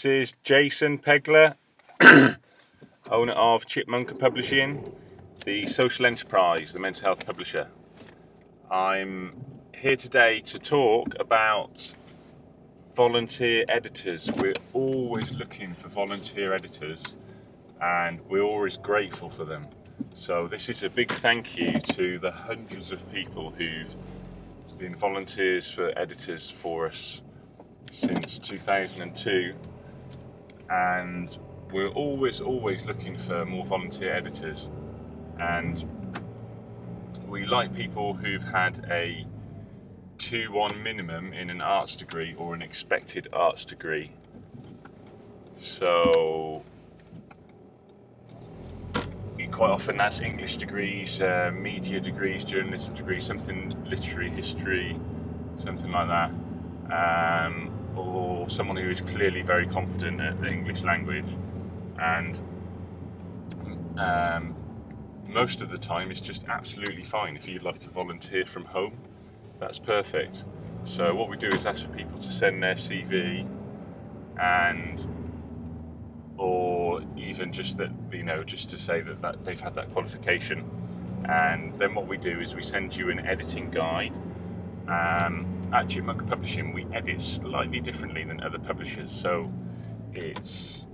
This is Jason Pegler, owner of Chipmunka Publishing, the social enterprise, the mental health publisher. I'm here today to talk about volunteer editors. We're always looking for volunteer editors and we're always grateful for them. So this is a big thank you to the hundreds of people who've been volunteers for editors for us since 2002. And we're always looking for more volunteer editors, and we like people who've had a 2-1 minimum in an arts degree or an expected arts degree. So quite often that's English degrees, media degrees, journalism degrees, something literary, history, something like that. Or someone who is clearly very competent at the English language, and most of the time it's just absolutely fine. If you'd like to volunteer from home, that's perfect. So what we do is ask for people to send their CV, or even just that, just to say that they've had that qualification, and then what we do is we send you an editing guide. At Chipmunka Publishing, we edit slightly differently than other publishers, so it's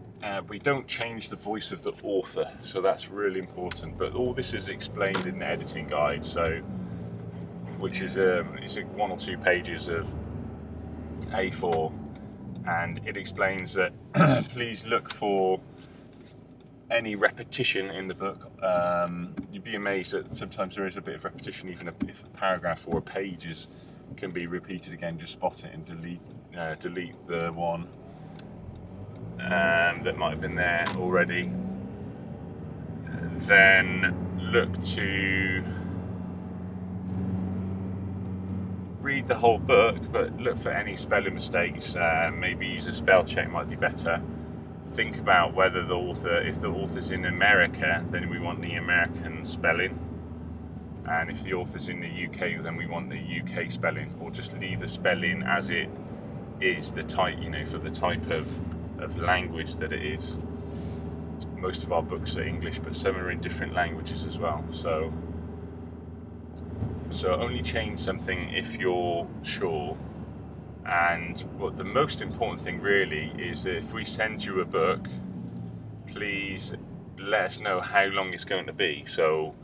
we don't change the voice of the author, so that's really important. But all this is explained in the editing guide, so which is it's 1 or 2 pages of A4, and it explains that please look for any repetition in the book. You'd be amazed that sometimes there is a bit of repetition, even if a paragraph or a page can be repeated again. Just spot it and delete the one that might have been there already. Then look to read the whole book, but look for any spelling mistakes. Maybe use a spell check, might be better. Think about whether if the author's in America, then we want the American spelling, and if the author's in the UK, then we want the UK spelling, or just leave the spelling as it is, the type, for the type of language that it is. Most of our books are English, but some are in different languages as well. So only change something if you're sure. And what the most important thing really is that if we send you a book, please let us know how long it's going to be. So,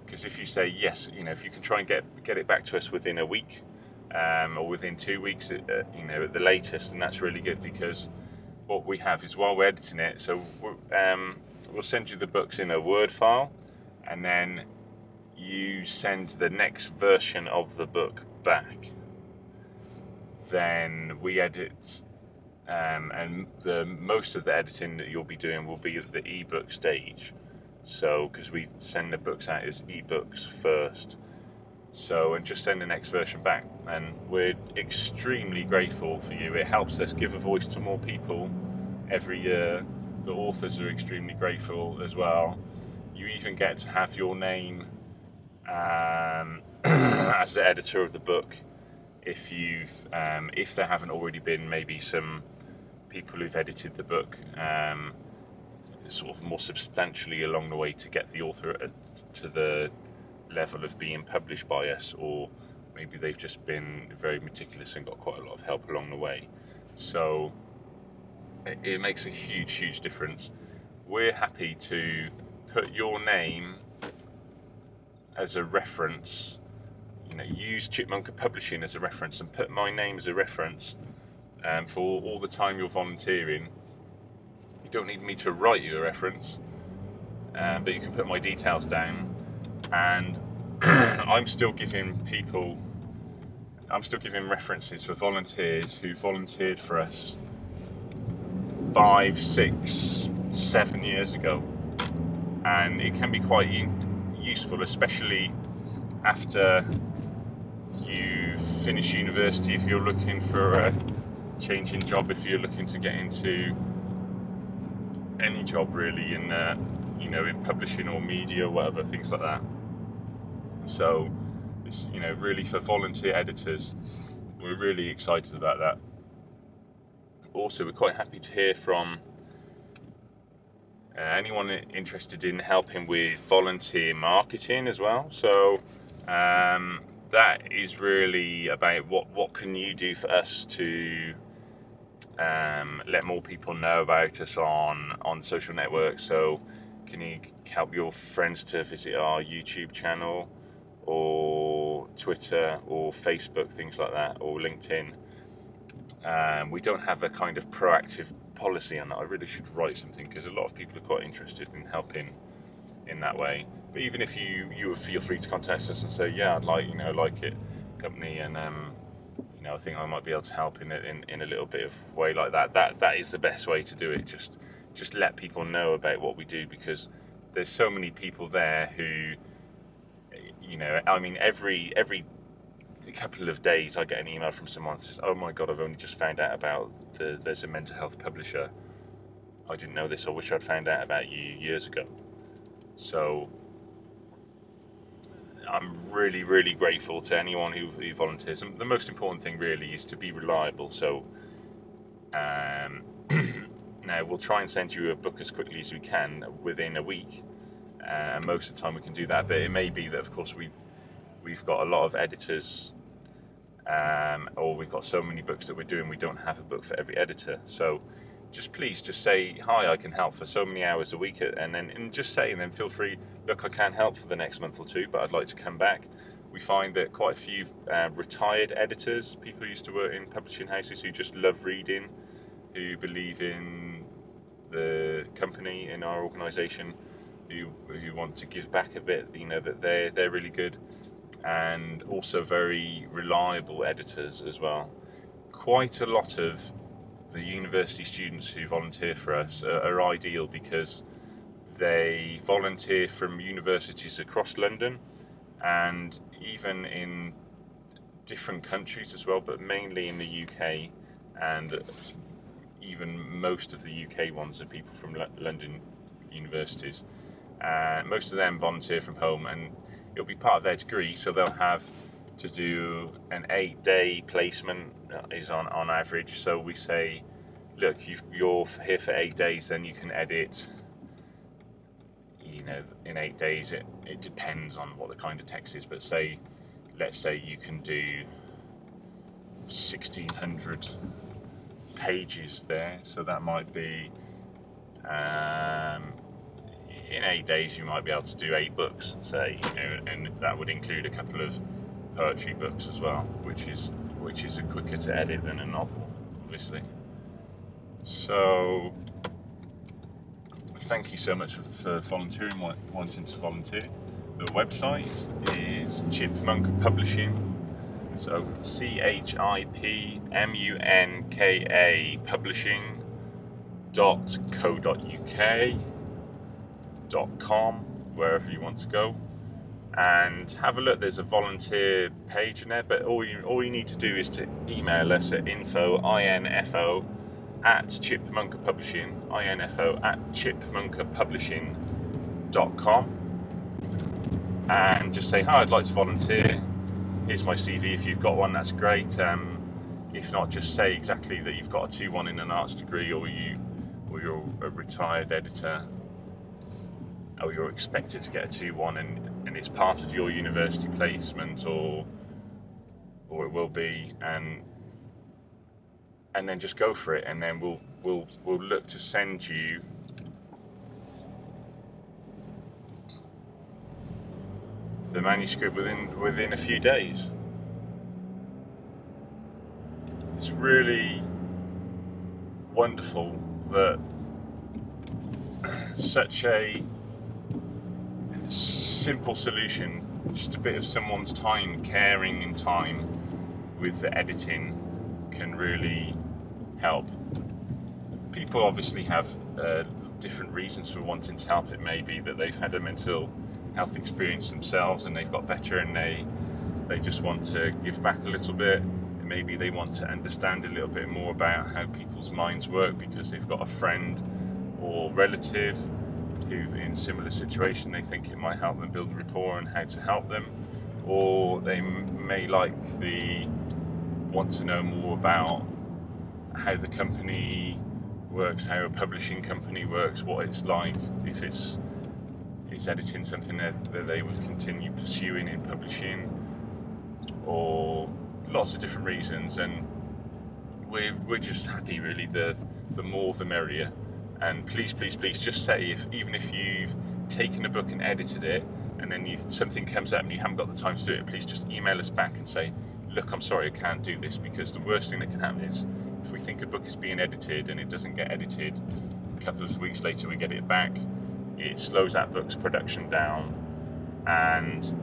because if you say yes, if you can try and get it back to us within a week, or within 2 weeks, at the latest, and that's really good, because what we have is, while we're editing it, so we'll send you the books in a Word file, and then you send the next version of the book back. Then we edit, and most of the editing that you'll be doing will be at the ebook stage. So, because we send the books out as ebooks first, and just send the next version back. And we're extremely grateful for you. It helps us give a voice to more people every year. The authors are extremely grateful as well. You even get to have your name as the editor of the book, if there haven't already been maybe some people who've edited the book sort of more substantially along the way to get the author to the level of being published by us, or maybe they've just been very meticulous and got quite a lot of help along the way. So it makes a huge difference. We're happy to put your name as a reference. Use Chipmunka Publishing as a reference, and put my name as a reference for all the time you're volunteering. You don't need me to write you a reference, but you can put my details down, and I'm still giving references for volunteers who volunteered for us 5, 6, 7 years ago, and it can be quite useful, especially after you finish university, if you're looking for a change in job, if you're looking to get into any job really in in publishing or media or whatever, things like that. So it's really for volunteer editors, we're really excited about that. also we're quite happy to hear from anyone interested in helping with volunteer marketing as well. So that is really about what can you do for us to let more people know about us on social networks. So can you help your friends to visit our YouTube channel, or Twitter, or Facebook, things like that, or LinkedIn? We don't have a kind of proactive policy on that. I really should write something, because a lot of people are quite interested in helping in that way. But even if you would feel free to contact us and say, yeah, I'd like, like it company, and I think I might be able to help in a little bit of way like that. That is the best way to do it. Just let people know about what we do, because there's so many people there who, I mean, every couple of days I get an email from someone that says, oh my god, I've only just found out about there's a mental health publisher. I didn't know this. I wish I'd found out about you years ago. So I'm really, really grateful to anyone who volunteers. And the most important thing really is to be reliable. So now we'll try and send you a book as quickly as we can within a week, and most of the time we can do that. But it may be that, of course, we've got a lot of editors, or we've got so many books that we're doing, we don't have a book for every editor. So please say, hi, I can help for so many hours a week, and then feel free, look, I can't help for the next month or two, but I'd like to come back. We find that quite a few retired editors, people who used to work in publishing houses, who just love reading, who believe in the company, in our organisation, who want to give back a bit, that they're really good, and also very reliable editors as well. Quite a lot of the university students who volunteer for us are ideal, because they volunteer from universities across London, and even in different countries as well, but mainly in the UK, and even most of the UK ones are people from London universities. Most of them volunteer from home, and it'll be part of their degree, so they'll have to do an 8-day placement, is on average. So we say, look, you're here for 8 days, then you can edit, in 8 days, it depends on what the kind of text is, but let's say you can do 1,600 pages there, so that might be, in 8 days you might be able to do 8 books, say, and that would include a couple of poetry books as well, which is quicker to edit than a novel, obviously. So thank you so much for volunteering, wanting to volunteer. The website is Chipmunka Publishing, so CHIPMUNKA publishing.co.uk.com, wherever you want to go, and have a look. There's a volunteer page in there, but all you need to do is to email us at info@chipmunkapublishing.com, and just say, hi, I'd like to volunteer. Here's my CV. If you've got one, that's great. If not, just say exactly that you've got a 2-1 in an arts degree, or you're a retired editor, or you're expected to get a 2-1, and it's part of your university placement, or it will be, and then just go for it, and then we'll look to send you the manuscript within a few days. It's really wonderful that such a simple solution, just a bit of someone's time, caring in time with the editing, can really help. People obviously have different reasons for wanting to help. It may be that they've had a mental health experience themselves and they've got better, and they just want to give back a little bit. Maybe they want to understand a little bit more about how people's minds work because they've got a friend or relative who in a similar situation, they think it might help them build rapport and how to help them. Or they may want to know more about how the company works, how a publishing company works, what it's like, if it's editing something that they would continue pursuing in publishing, or lots of different reasons. And we're just happy, really. The more the merrier. And please just say, even if you've taken a book and edited it, and then something comes up and you haven't got the time to do it, please just email us back and say, look, I'm sorry, I can't do this. Because the worst thing that can happen is, if we think a book is being edited and it doesn't get edited, a couple of weeks later we get it back, it slows that book's production down, and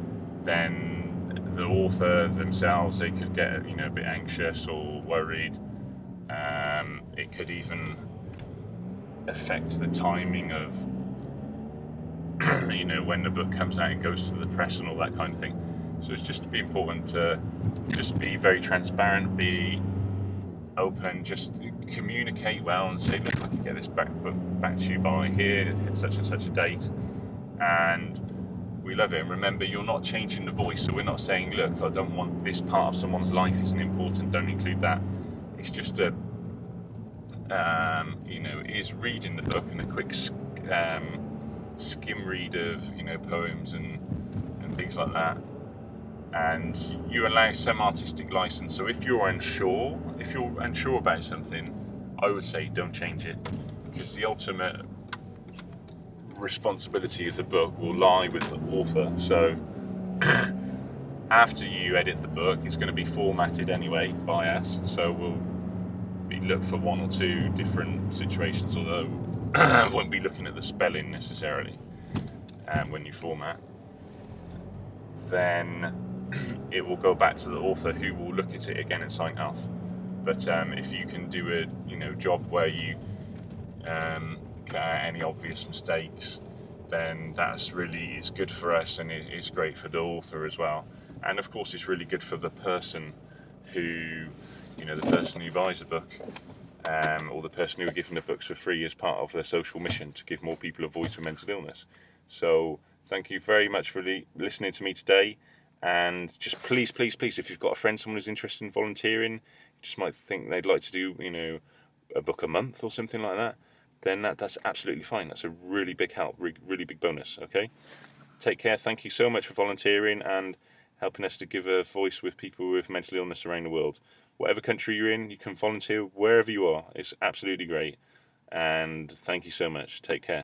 then the author themselves, they could get a bit anxious or worried. It could even affect the timing of when the book comes out and goes to the press and all that kind of thing. So it's just important to just be very transparent, be open, just communicate well and say, look, I can get this book back to you by here at such and such a date, and we love it. And remember, you're not changing the voice, so we're not saying, look, I don't want this part of someone's life isn't important, don't include that. It's just it is reading the book and a quick skim read of poems and things like that. And you allow some artistic license. So if you're unsure about something, I would say don't change it, because the ultimate responsibility of the book will lie with the author. So after you edit the book, it's going to be formatted anyway by us. So we'll look for one or two different situations, although I won't be looking at the spelling necessarily when you format. Then it will go back to the author, who will look at it again and sign off. But if you can do a job where you cut out any obvious mistakes, then that's really is good for us, and it's great for the author as well. And of course, it's really good for the person who buys a book, or the person who are giving the books for free as part of their social mission to give more people a voice with mental illness. So thank you very much for listening to me today. And just please, if you've got a friend, someone who's interested in volunteering, just might think they'd like to do, a book a month or something like that, then that's absolutely fine. That's a really big help, really big bonus, okay? Take care. Thank you so much for volunteering and helping us to give a voice with people with mental illness around the world. Whatever country you're in, you can volunteer wherever you are. It's absolutely great. And thank you so much. Take care.